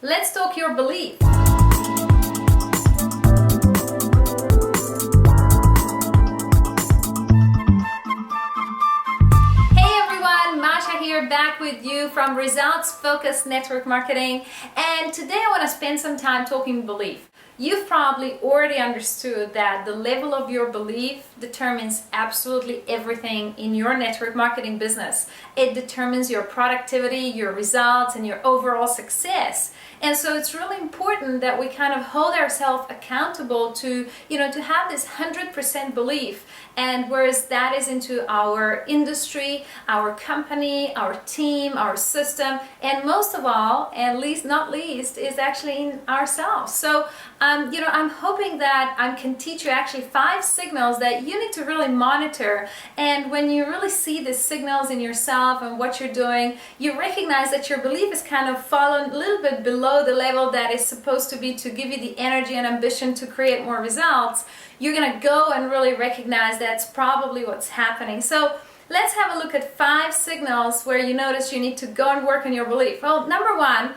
Let's talk your belief. Hey everyone, Masha here, back with you from Results Focused Network Marketing, and today I want to spend some time talking belief. You've probably already understood that the level of your belief determines absolutely everything in your network marketing business. It determines your productivity, your results, and your overall success. And so it's really important that we kind of hold ourselves accountable to, to have this 100% belief. And whereas that is into our industry, our company, our team, our system, and most of all, and least not least, is actually in ourselves. So, I'm hoping that I can teach you actually 5 signals that you need to really monitor. And when you really see the signals in yourself and what you're doing, you recognize that your belief is kind of fallen a little bit below the level that is supposed to be to give you the energy and ambition to create more results. You're going to go and really recognize that's probably what's happening. So let's have a look at 5 signals where you notice you need to go and work on your belief. Well, number 1,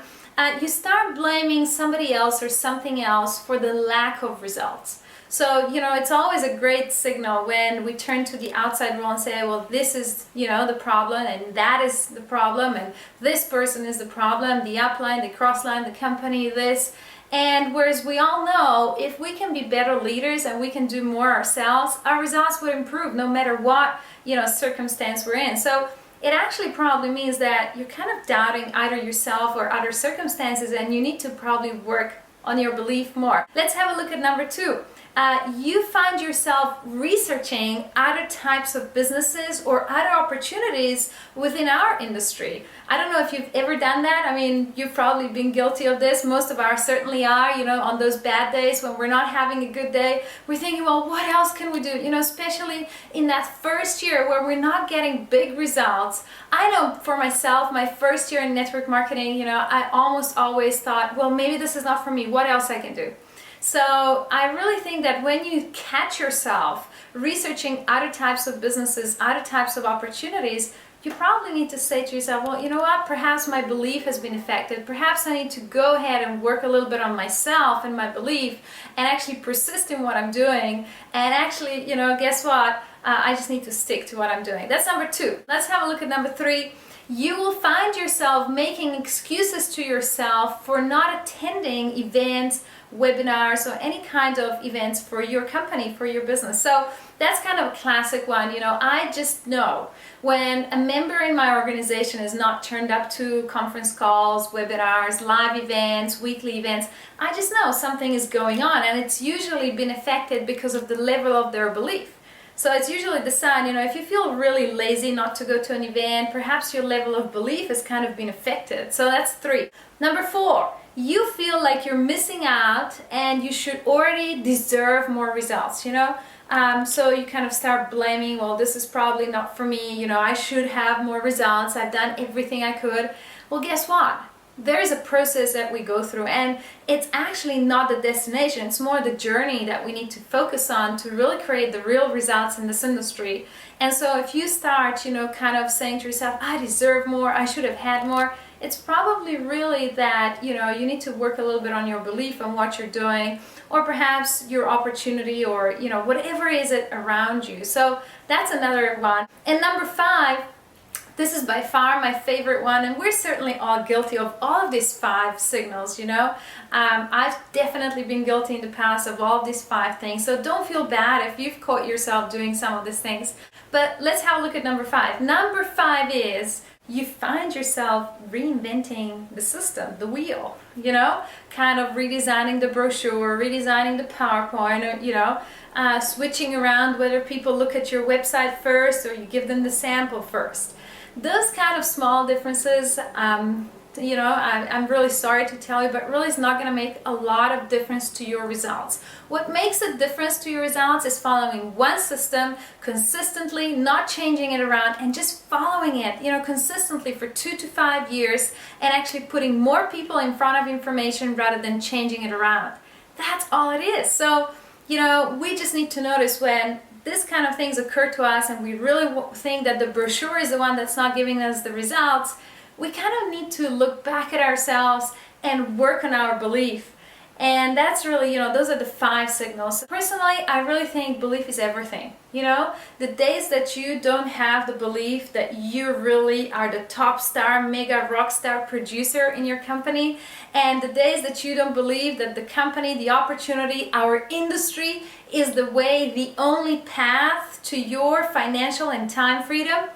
you start blaming somebody else or something else for the lack of results. So, it's always a great signal when we turn to the outside world and say, well, this is, the problem, and that is the problem, and this person is the problem, the upline, the crossline, the company, this. And whereas we all know if we can be better leaders and we can do more ourselves, our results would improve no matter what, circumstance we're in. So it actually probably means that you're kind of doubting either yourself or other circumstances, and you need to probably work on your belief more. Let's have a look at number 2. You find yourself researching other types of businesses or other opportunities within our industry. I don't know if you've ever done that. I mean, you've probably been guilty of this. Most of us certainly are, on those bad days when we're not having a good day. We're thinking, well, what else can we do? Especially in that first year where we're not getting big results. I know for myself, my first year in network marketing, I almost always thought, well, maybe this is not for me. What else I can do? So I really think that when you catch yourself researching other types of businesses, other types of opportunities, you probably need to say to yourself, well, you know what, perhaps my belief has been affected. Perhaps I need to go ahead and work a little bit on myself and my belief and actually persist in what I'm doing. And actually, guess what? I just need to stick to what I'm doing. That's number 2. Let's have a look at number 3. You will find yourself making excuses to yourself for not attending events, webinars, or any kind of events for your company, for your business. So that's kind of a classic one. I just know when a member in my organization is not turned up to conference calls, webinars, live events, weekly events, I just know something is going on, and it's usually been affected because of the level of their belief. So it's usually the sign, if you feel really lazy not to go to an event, perhaps your level of belief has kind of been affected. So that's 3. Number 4, you feel like you're missing out and you should already deserve more results, So you kind of start blaming, well, this is probably not for me, I should have more results, I've done everything I could. Well, guess what? There is a process that we go through, and it's actually not the destination, it's more the journey that we need to focus on to really create the real results in this industry. And so if you start, kind of saying to yourself, I deserve more, I should have had more, it's probably really that, you need to work a little bit on your belief on what you're doing, or perhaps your opportunity, or, whatever is it around you. So that's another one. And number 5, this is by far my favorite one, and we're certainly all guilty of all of these 5 signals, I've definitely been guilty in the past of all of these 5 things, so don't feel bad if you've caught yourself doing some of these things. But let's have a look at number 5. Number 5 is you find yourself reinventing the system, the wheel, kind of redesigning the brochure, redesigning the PowerPoint, or, switching around whether people look at your website first or you give them the sample first. Those kind of small differences, I'm really sorry to tell you, but really it's not going to make a lot of difference to your results. What makes a difference to your results is following one system consistently, not changing it around, and just following it, consistently for 2 to 5 years, and actually putting more people in front of information rather than changing it around. That's all it is. So, we just need to notice when this kind of things occur to us and we really think that the brochure is the one that's not giving us the results, we kind of need to look back at ourselves and work on our belief. And that's really, those are the 5 signals. Personally, I really think belief is everything. The days that you don't have the belief that you really are the top star, mega rock star producer in your company, and the days that you don't believe that the company, the opportunity, our industry is the way, the only path to your financial and time freedom,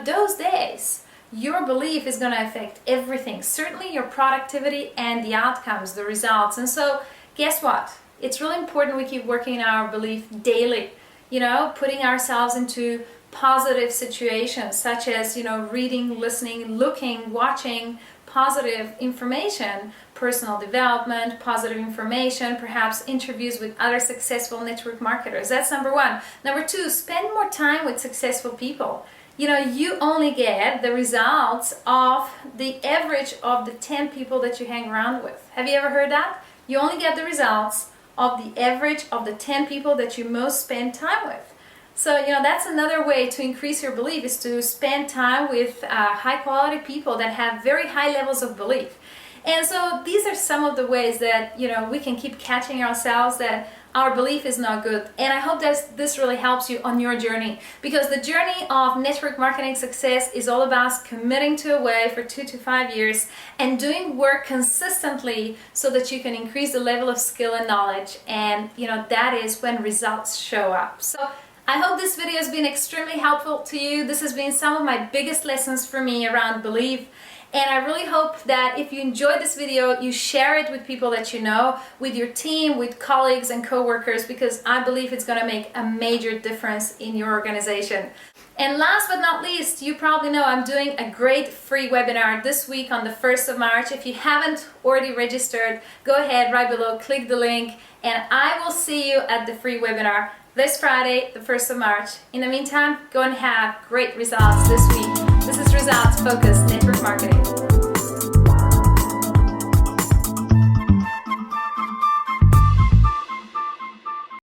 those days, your belief is going to affect everything, certainly your productivity and the outcomes, the results. And so guess what? It's really important we keep working on our belief daily, putting ourselves into positive situations such as, reading, listening, looking, watching positive information, personal development, positive information, perhaps interviews with other successful network marketers. That's number 1. Number 2, spend more time with successful people. You only get the results of the average of the 10 people that you hang around with. Have you ever heard that? You only get the results of the average of the 10 people that you most spend time with. So, that's another way to increase your belief, is to spend time with high quality people that have very high levels of belief. And so these are some of the ways that, we can keep catching ourselves that our belief is not good. And I hope that this really helps you on your journey, because the journey of network marketing success is all about committing to a way for 2 to 5 years and doing work consistently so that you can increase the level of skill and knowledge. And, that is when results show up. So I hope this video has been extremely helpful to you. This has been some of my biggest lessons for me around belief. And I really hope that if you enjoyed this video, you share it with people that you know, with your team, with colleagues and coworkers, because I believe it's going to make a major difference in your organization. And last but not least, you probably know I'm doing a great free webinar this week on the 1st of March. If you haven't already registered, go ahead right below, click the link, and I will see you at the free webinar this Friday, the 1st of March. In the meantime, go and have great results this week. This is Results Focused Network Marketing.